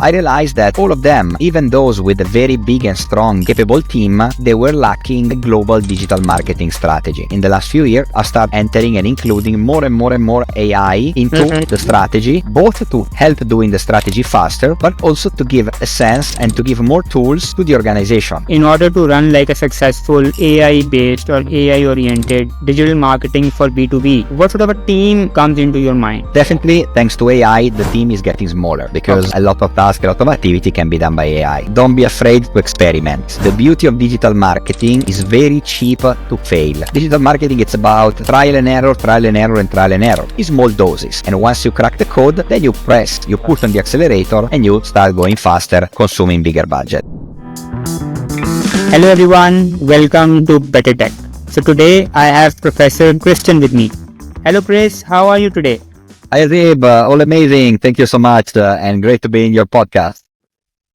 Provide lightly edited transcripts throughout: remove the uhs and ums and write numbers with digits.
I realized that all of them, even those with a very big and strong, capable team, they were lacking a global digital marketing strategy. In the last few years, I started entering and including more and more AI into the strategy, both to help doing the strategy faster, but also to give a sense and to give more tools to the organization. In order to run like a successful AI-based or AI-oriented digital marketing for B2B, what sort of a team comes into your mind? Definitely, thanks to AI, the team is getting smaller because a lot of tasks, a lot of activity can be done by AI. Don't be afraid to experiment. The beauty of digital marketing is very cheap to fail. Digital marketing, it's about trial and error, in small doses. And once you crack the code, then you push on the accelerator and you start going faster, consuming bigger budget. Hello everyone, welcome to BetterTech. So today I have Professor Christian with me. Hello Chris, how are you today? Hi Haseeb, all amazing. Thank you so much and great to be in your podcast.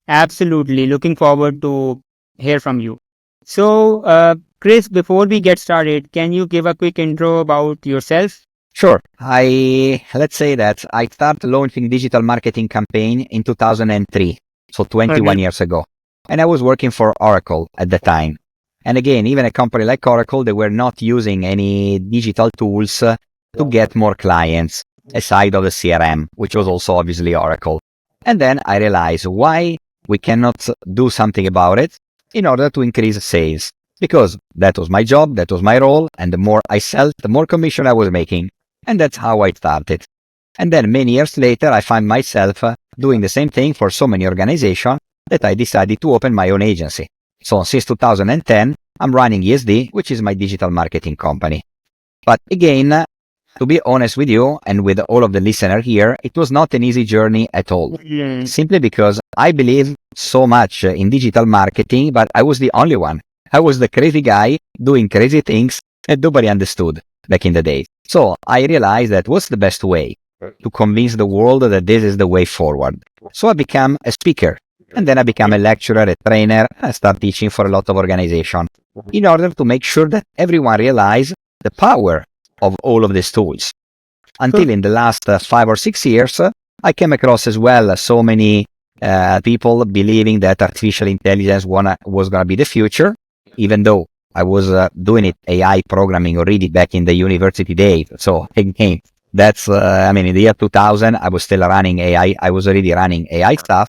Absolutely, looking forward to hear from you. So Chris, before we get started, can you give a quick intro about yourself? Sure. Let's say that I started launching digital marketing campaign in 2003, so 21 years ago. And I was working for Oracle at the time. And again, even a company like Oracle, they were not using any digital tools to get more clients aside of the CRM, which was also obviously Oracle. And then I realized why we cannot do something about it in order to increase sales. Because that was my job, that was my role, and the more I sell, the more commission I was making. And that's how I started. And then many years later, I find myself doing the same thing for so many organizations that I decided to open my own agency. So since 2010, I'm running ESD, which is my digital marketing company. But again, to be honest with you and with all of the listeners here, it was not an easy journey at all. Simply because I believe so much in digital marketing, but I was the only one. I was the crazy guy doing crazy things that nobody understood back in the day. So I realized that what's the best way to convince the world that this is the way forward. So I became a speaker. And then I became a lecturer, a trainer, and I started teaching for a lot of organizations in order to make sure that everyone realized the power of all of these tools. Until in the last 5 or 6 years, I came across as well so many people believing that artificial intelligence was going to be the future, even though I was doing it AI programming already back in the university days. So again, that's, in the year 2000, I was still running AI. I was already running AI stuff.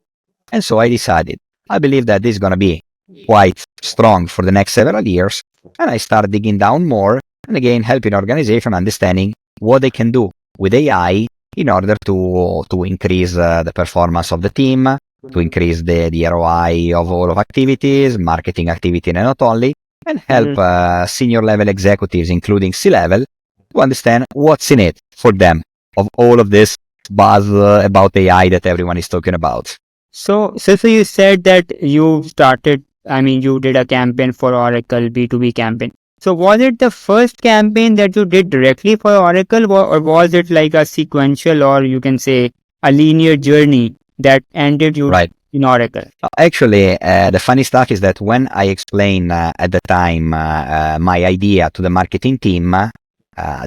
And so I decided, I believe that this is going to be quite strong for the next several years. And I started digging down more and again, helping organizations understanding what they can do with AI in order to increase the performance of the team, to increase the ROI of all of activities, marketing activity and not only, and help senior level executives, including C-level, to understand what's in it for them of all of this buzz about AI that everyone is talking about. So you said that you did a campaign for Oracle, B2B campaign. So was it the first campaign that you did directly for Oracle, or was it like a sequential, or you can say a linear journey that ended you in Oracle? Actually, the funny stuff is that when I explained at the time my idea to the marketing team,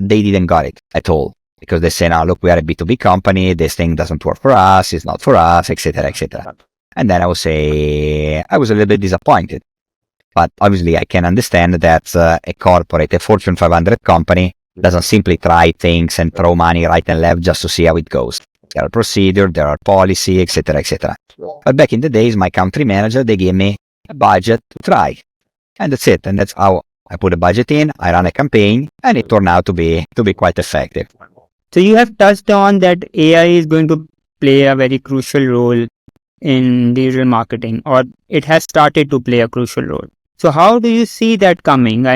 they didn't got it at all. Because they say, now look, we are a B2B company, this thing doesn't work for us, it's not for us, etc., etc. And then I would say, I was a little bit disappointed. But obviously I can understand that a corporate, a Fortune 500 company doesn't simply try things and throw money right and left just to see how it goes. There are procedures, there are policy, etc., etc. But back in the days, my country manager, they gave me a budget to try. And that's it. And that's how I put a budget in, I ran a campaign, and it turned out to be quite effective. So you have touched on that AI is going to play a very crucial role in digital marketing, or it has started to play a crucial role. So how do you see that coming?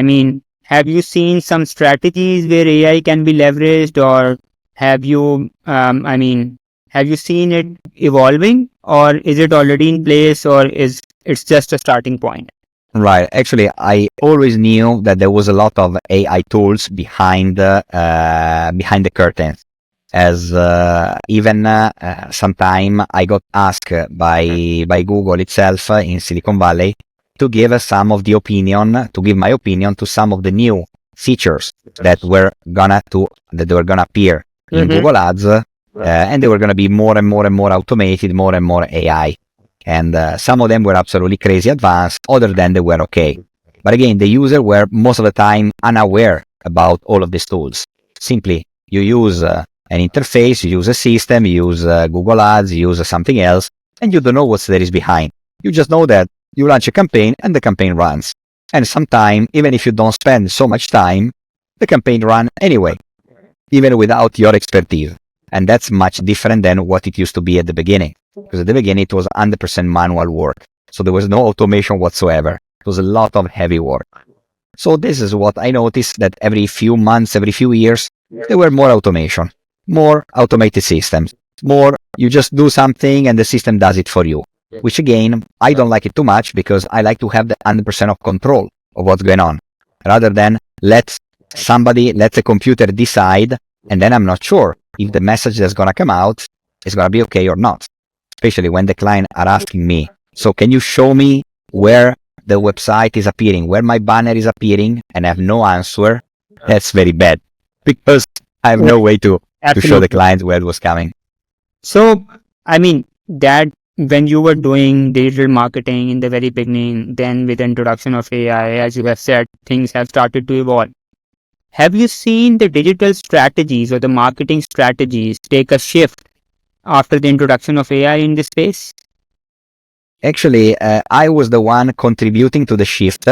Have you seen some strategies where AI can be leveraged, or have you seen it evolving, or is it already in place, or is it's just a starting point? Right. Actually, I always knew that there was a lot of AI tools behind the curtains. As even sometime I got asked by Google itself in Silicon Valley to give my opinion to some of the new features that were gonna appear in Google Ads and they were going to be more and more and more automated, more and more AI. And some of them were absolutely crazy advanced, other than they were okay. But again, the user were most of the time unaware about all of these tools. Simply, you use an interface, you use a system, you use Google Ads, you use something else, and you don't know what there is behind. You just know that you launch a campaign and the campaign runs. And sometimes, even if you don't spend so much time, the campaign runs anyway, even without your expertise. And that's much different than what it used to be at the beginning. Because at the beginning, it was 100% manual work. So there was no automation whatsoever. It was a lot of heavy work. So this is what I noticed, that every few months, every few years, there were more automation, more automated systems, more you just do something and the system does it for you. Which again, I don't like it too much because I like to have the 100% of control of what's going on, rather than let a computer decide, and then I'm not sure if the message that's going to come out is going to be okay or not. Especially when the client are asking me, so can you show me where the website is appearing, where my banner is appearing, and I have no answer. That's very bad because I have no way to show the client where it was coming. So, I mean, that when you were doing digital marketing in the very beginning, then with the introduction of AI, as you have said, things have started to evolve. Have you seen the digital strategies or the marketing strategies take a shift after the introduction of AI in this space? Actually, I was the one contributing to the shift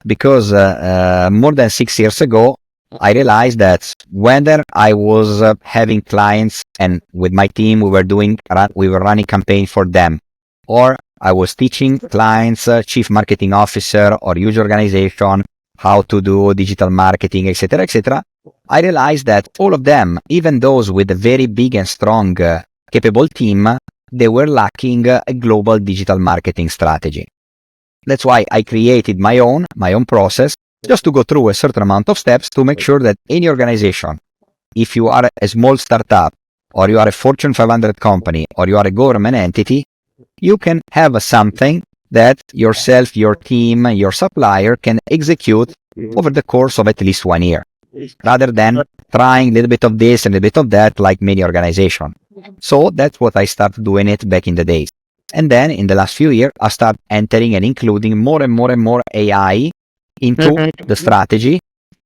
because more than 6 years ago, I realized that whether I was having clients and with my team, we were running campaign for them, or I was teaching clients, chief marketing officer or huge organization, how to do digital marketing, etc., etc. I realized that all of them, even those with a very big and strong, capable team, they were lacking a global digital marketing strategy. That's why I created my own process, just to go through a certain amount of steps to make sure that any organization, if you are a small startup, or you are a Fortune 500 company, or you are a government entity, you can have something that yourself, your team, your supplier can execute over the course of at least 1 year, rather than trying a little bit of this and a bit of that like many organizations. So that's what I started doing it back in the days. And then in the last few years, I started entering and including more and more and more AI into the strategy,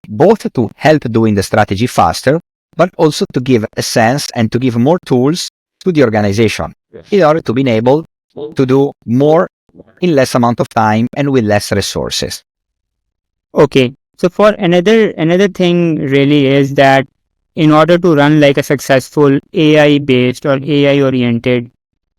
both to help doing the strategy faster, but also to give a sense and to give more tools to the organization in order to be able to do more in less amount of time and with less resources. Okay. So for another thing really is that in order to run like a successful AI based or AI oriented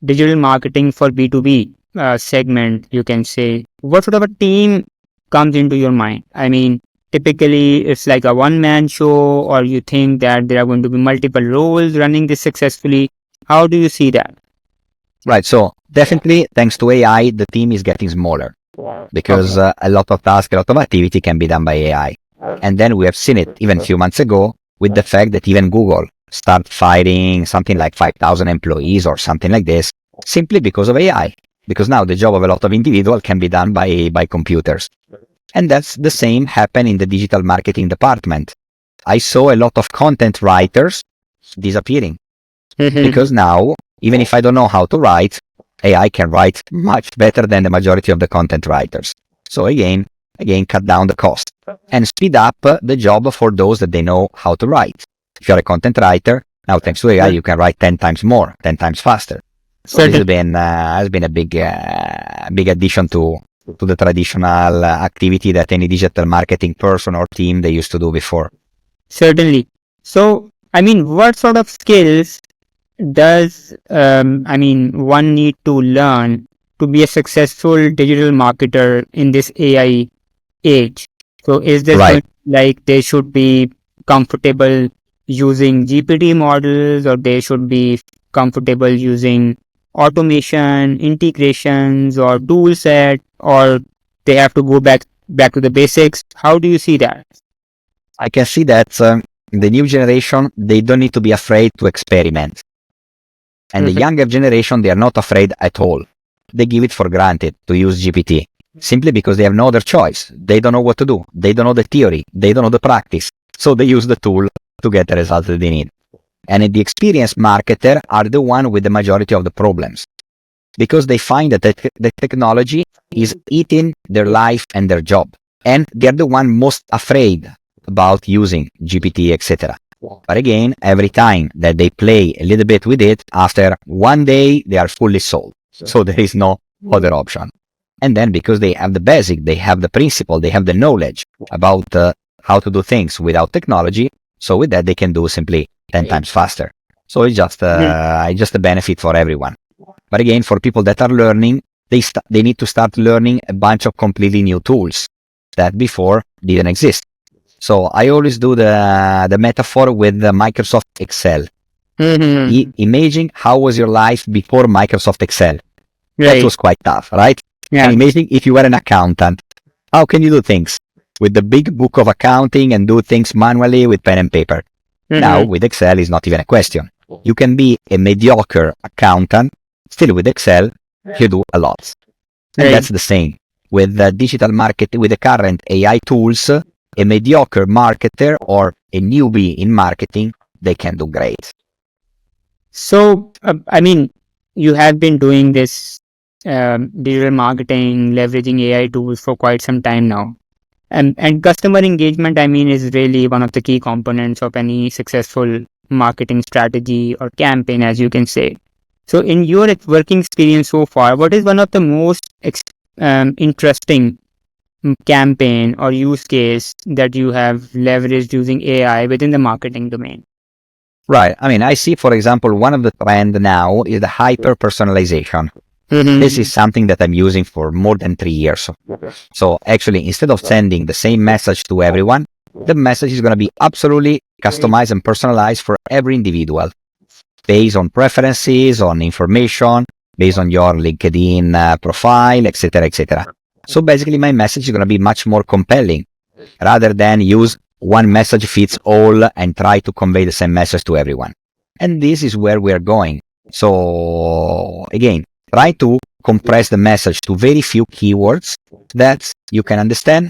digital marketing for B2B segment, you can say, what sort of a team comes into your mind? I mean, typically it's like a one-man show, or you think that there are going to be multiple roles running this successfully. How do you see that? Right. So definitely, thanks to AI, the team is getting smaller because a lot of tasks, a lot of activity can be done by AI. And then we have seen it even a few months ago with the fact that even Google start firing something like 5,000 employees or something like this, simply because of AI. Because now the job of a lot of individuals can be done by computers. And that's the same happen in the digital marketing department. I saw a lot of content writers disappearing because now, even if I don't know how to write, AI can write much better than the majority of the content writers. So again, cut down the cost and speed up the job for those that they know how to write. If you're a content writer, now thanks to AI, you can write 10 times more, 10 times faster. So this has been a big addition to the traditional activity that any digital marketing person or team they used to do before. Certainly. So, I mean, what sort of skills does one need to learn to be a successful digital marketer in this AI age? So is this Right. like they should be comfortable using GPT models, or they should be comfortable using automation, integrations, or tool set, or they have to go back to the basics? How do you see that? I can see that the new generation, they don't need to be afraid to experiment. And the younger generation, they are not afraid at all. They give it for granted to use GPT, simply because they have no other choice. They don't know what to do. They don't know the theory. They don't know the practice. So they use the tool to get the results that they need. And the experienced marketer are the one with the majority of the problems because they find that the technology is eating their life and their job. And they're the one most afraid about using GPT, etc. But again, every time that they play a little bit with it, after one day, they are fully sold. So there is no other option. And then because they have the basic, they have the principle, they have the knowledge about how to do things without technology. So with that, they can do simply 10 times faster. So it's just a benefit for everyone. But again, for people that are learning, they need to start learning a bunch of completely new tools that before didn't exist. So I always do the metaphor with the Microsoft Excel. Imagine how was your life before Microsoft Excel. Right. That was quite tough, right? Yeah. And imagine if you were an accountant. How can you do things? With the big book of accounting and do things manually with pen and paper. Now, with Excel, is not even a question. You can be a mediocre accountant, still with Excel, you do a lot. And that's the same. With the digital marketing, with the current AI tools, a mediocre marketer or a newbie in marketing, they can do great. So, I mean, you have been doing this digital marketing, leveraging AI tools for quite some time now. And customer engagement, I mean, is really one of the key components of any successful marketing strategy or campaign, as you can say. So in your working experience so far, what is one of the most interesting campaign or use case that you have leveraged using AI within the marketing domain? Right. I mean, I see, for example, one of the trend now is the hyper personalization. This is something that I'm using for more than 3 years. So actually, instead of sending the same message to everyone, the message is going to be absolutely customized and personalized for every individual, based on preferences, on information, based on your LinkedIn profile, etc., etc. So basically, my message is going to be much more compelling, rather than use one message fits all and try to convey the same message to everyone. And this is where we are going. So again, try to compress the message to very few keywords that you can understand,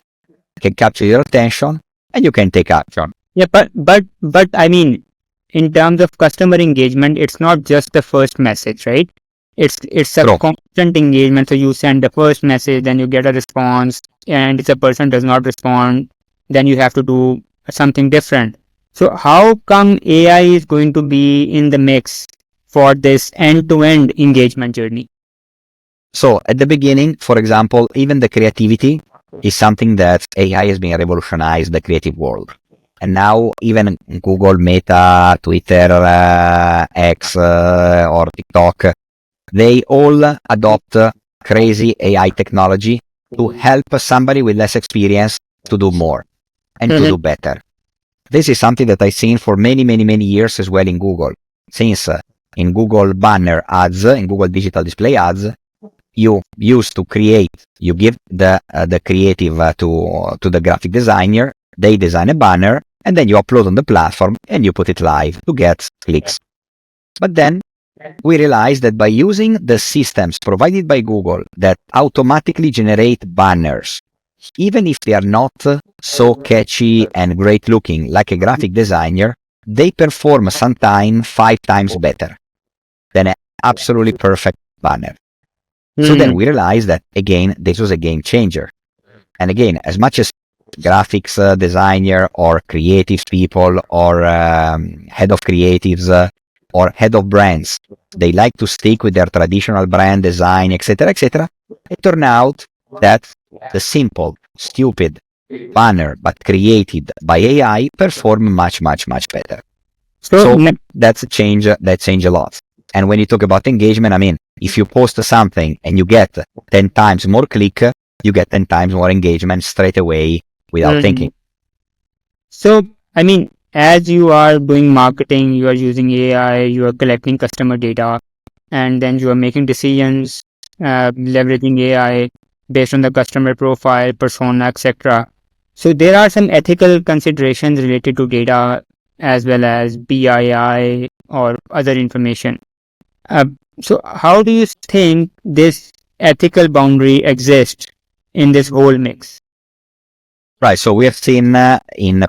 can capture your attention, and you can take action. Yeah, but I mean, in terms of customer engagement, it's not just the first message, right? It's a True. constant engagement. So you send the first message, then you get a response, and if the person does not respond, then you have to do something different. So how come AI is going to be in the mix for this end-to-end engagement journey? So at the beginning, for example, even the creativity is something that AI has been revolutionized the creative world. And now even Google, Meta, Twitter, X, or TikTok, they all adopt crazy AI technology to help somebody with less experience to do more and to do better. This is something that I've seen for many, many, many years as well in Google. Since in Google banner ads, in Google digital display ads, you used to create, you give the creative to the graphic designer, they design a banner, and then you upload on the platform and you put it live to get clicks. But then we realized that by using the systems provided by Google that automatically generate banners, even if they are not so catchy and great looking like a graphic designer, they perform sometimes 5 times better than an absolutely perfect banner. So then we realized that, again, this was a game changer. And again, as much as graphics designer or creative people or head of creatives or head of brands, they like to stick with their traditional brand design, etc., etc., it turned out that the simple, stupid banner but created by AI perform much, much, much better. So that's a change. That changed a lot. And when you talk about engagement, I mean, if you post something and you get 10 times more click, you get 10 times more engagement straight away without thinking. So, I mean, as you are doing marketing, you are using AI, you are collecting customer data, and then you are making decisions, leveraging AI based on the customer profile, persona, etc. So there are some ethical considerations related to data as well as BII or other information. So how do you think this ethical boundary exists in this whole mix? Right. So we have seen in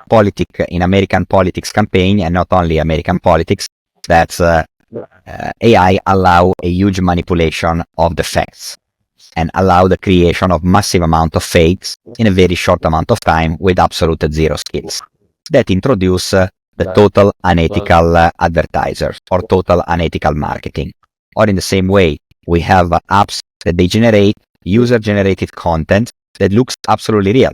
American politics campaign, and not only American politics, that AI allow a huge manipulation of the facts and allow the creation of massive amount of fakes in a very short amount of time with absolute zero skills that introduce the total unethical advertisers or total unethical marketing. Or in the same way, we have apps that they generate user-generated content that looks absolutely real.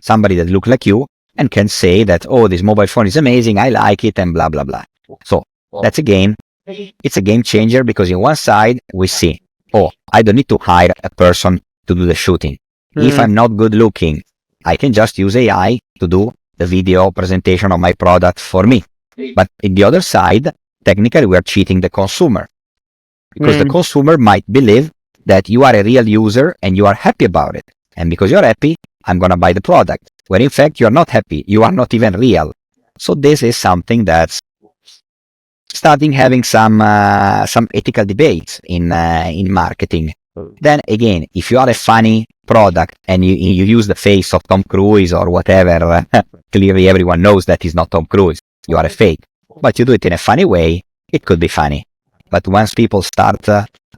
Somebody that looks like you and can say that, oh, this mobile phone is amazing, I like it, and blah, blah, blah. So that's it's a game changer because in one side, we see, oh, I don't need to hire a person to do the shooting. If I'm not good looking, I can just use AI to do the video presentation of my product for me. But in the other side, technically, we are cheating the consumer because the consumer might believe that you are a real user and you are happy about it. And because you're happy, I'm going to buy the product. Where in fact, you're not happy. You are not even real. So this is something that's starting having some ethical debates in marketing. Then again, if you are a funny product and you use the face of Tom Cruise or whatever, clearly everyone knows that he's not Tom Cruise. You are a fake. But you do it in a funny way, it could be funny. But once people start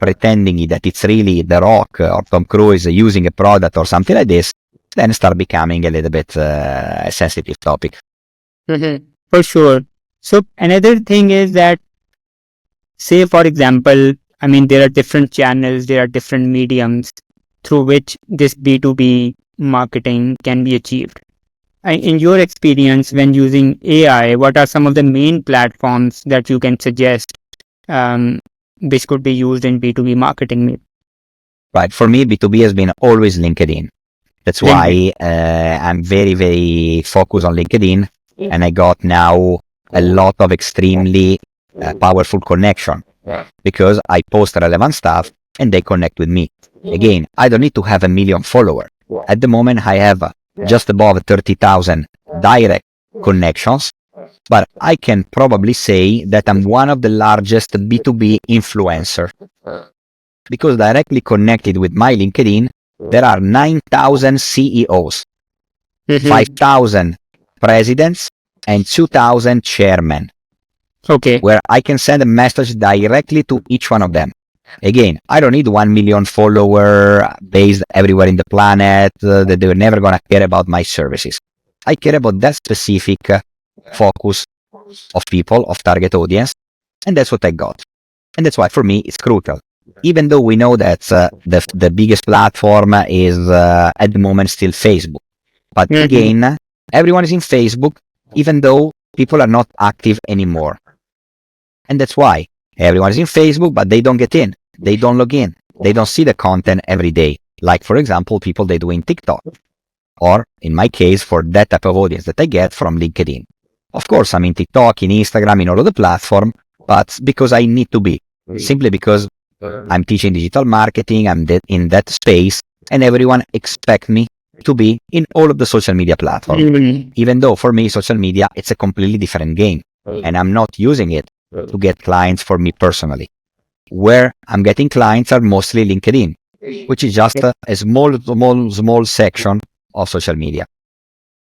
pretending that it's really The Rock or Tom Cruise using a product or something like this, then start becoming a little bit a sensitive topic. For sure. So another thing is that, say for example, I mean, there are different channels, there are different mediums through which this B2B marketing can be achieved. In your experience, when using AI, what are some of the main platforms that you can suggest which could be used in B2B marketing? Right. For me, B2B has been always LinkedIn. That's why I'm very, very focused on LinkedIn. And I got now a lot of extremely powerful connection because I post relevant stuff and they connect with me. Again, I don't need to have 1 million followers. At the moment, I have just above 30,000 direct connections, but I can probably say that I'm one of the largest B2B influencer because directly connected with my LinkedIn, there are 9,000 CEOs, 5,000 presidents, and 2,000 chairmen. Okay. Where I can send a message directly to each one of them. Again, I don't need 1 million follower based everywhere in the planet that they're never going to care about my services. I care about that specific focus of people, of target audience, and that's what I got. And that's why for me it's crucial. Even though we know that the biggest platform is at the moment still Facebook. But again, everyone is in Facebook, even though people are not active anymore. And that's why everyone is in Facebook, but they don't get in. They don't log in. They don't see the content every day. Like, for example, people they do in TikTok. Or, in my case, for that type of audience that I get from LinkedIn. Of course, I'm in TikTok, in Instagram, in all of the platforms, but because I need to be. Simply because I'm teaching digital marketing, I'm in that space, and everyone expects me to be in all of the social media platforms. Even though for me, social media, it's a completely different game. And I'm not using it to get clients for me personally. Where I'm getting clients are mostly LinkedIn, which is just a small section of social media.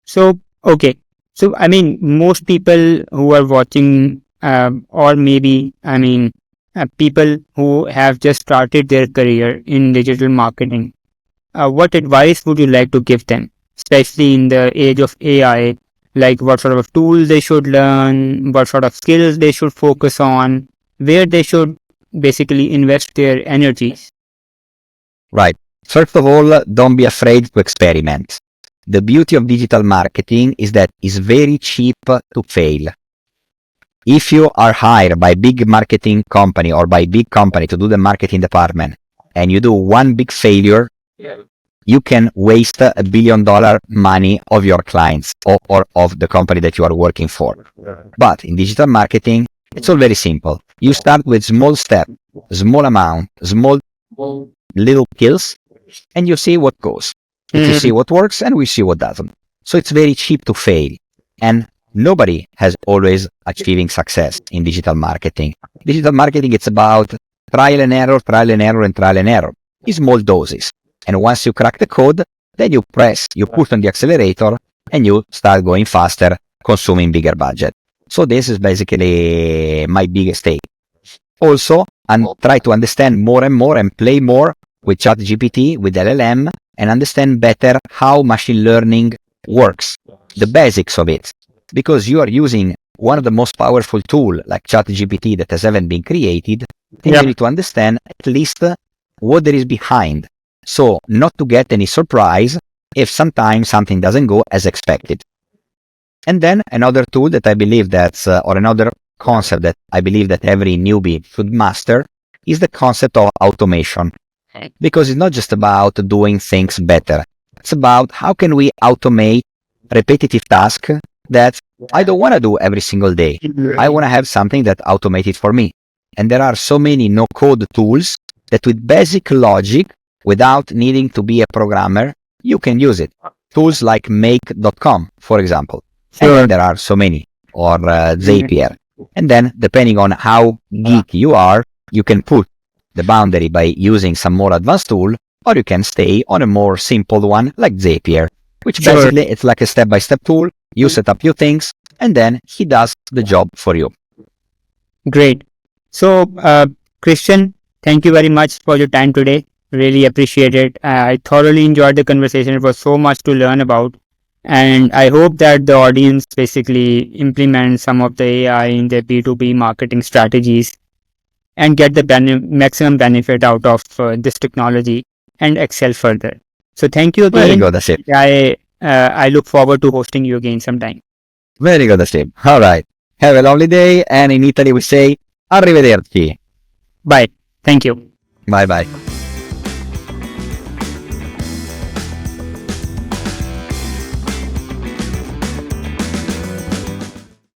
So, okay. So, I mean, most people who are watching, or maybe, I mean, people who have just started their career in digital marketing, what advice would you like to give them, especially in the age of AI? Like what sort of tools they should learn, what sort of skills they should focus on, where they should basically invest their energies? Right. First of all, don't be afraid to experiment. The beauty of digital marketing is that it's very cheap to fail. If you are hired by a big marketing company or by a big company to do the marketing department and you do one big failure, you can waste $1 billion money of your clients or of the company that you are working for. But in digital marketing, it's all very simple. You start with small step, small amount, small little kills, and you see what goes. If you see what works and we see what doesn't. So it's very cheap to fail. And nobody has always achieving success in digital marketing. Digital marketing, it's about trial and error, trial and error, and trial and error. In small doses. And once you crack the code, then you push on the accelerator and you start going faster, consuming bigger budget. So this is basically my biggest take. Also, and try to understand more and more and play more with ChatGPT, with LLM, and understand better how machine learning works, the basics of it. Because you are using one of the most powerful tools like ChatGPT that has ever been created, and you need to understand at least what there is behind. So not to get any surprise if sometimes something doesn't go as expected. And then another tool that I believe that's, or another concept that I believe that every newbie should master is the concept of automation. Because it's not just about doing things better. It's about how can we automate repetitive tasks that I don't want to do every single day. I want to have something that automated for me. And there are so many no-code tools that with basic logic, without needing to be a programmer, you can use it. Tools like make.com, for example. And then there are so many, or Zapier. And then, depending on how geek you are, you can put the boundary by using some more advanced tool, or you can stay on a more simple one like Zapier, which basically it's like a step-by-step tool. You set up your things, and then he does the job for you. Great. So, Christian, thank you very much for your time today. Really appreciate it. I thoroughly enjoyed the conversation. It was so much to learn about. And I hope that the audience basically implement some of the AI in their B2B marketing strategies and get the maximum benefit out of this technology and excel further. So thank you again. Very good, Haseeb. I look forward to hosting you again sometime. Very good, Haseeb. All right. Have a lovely day. And in Italy, we say arrivederci. Bye. Thank you. Bye-bye.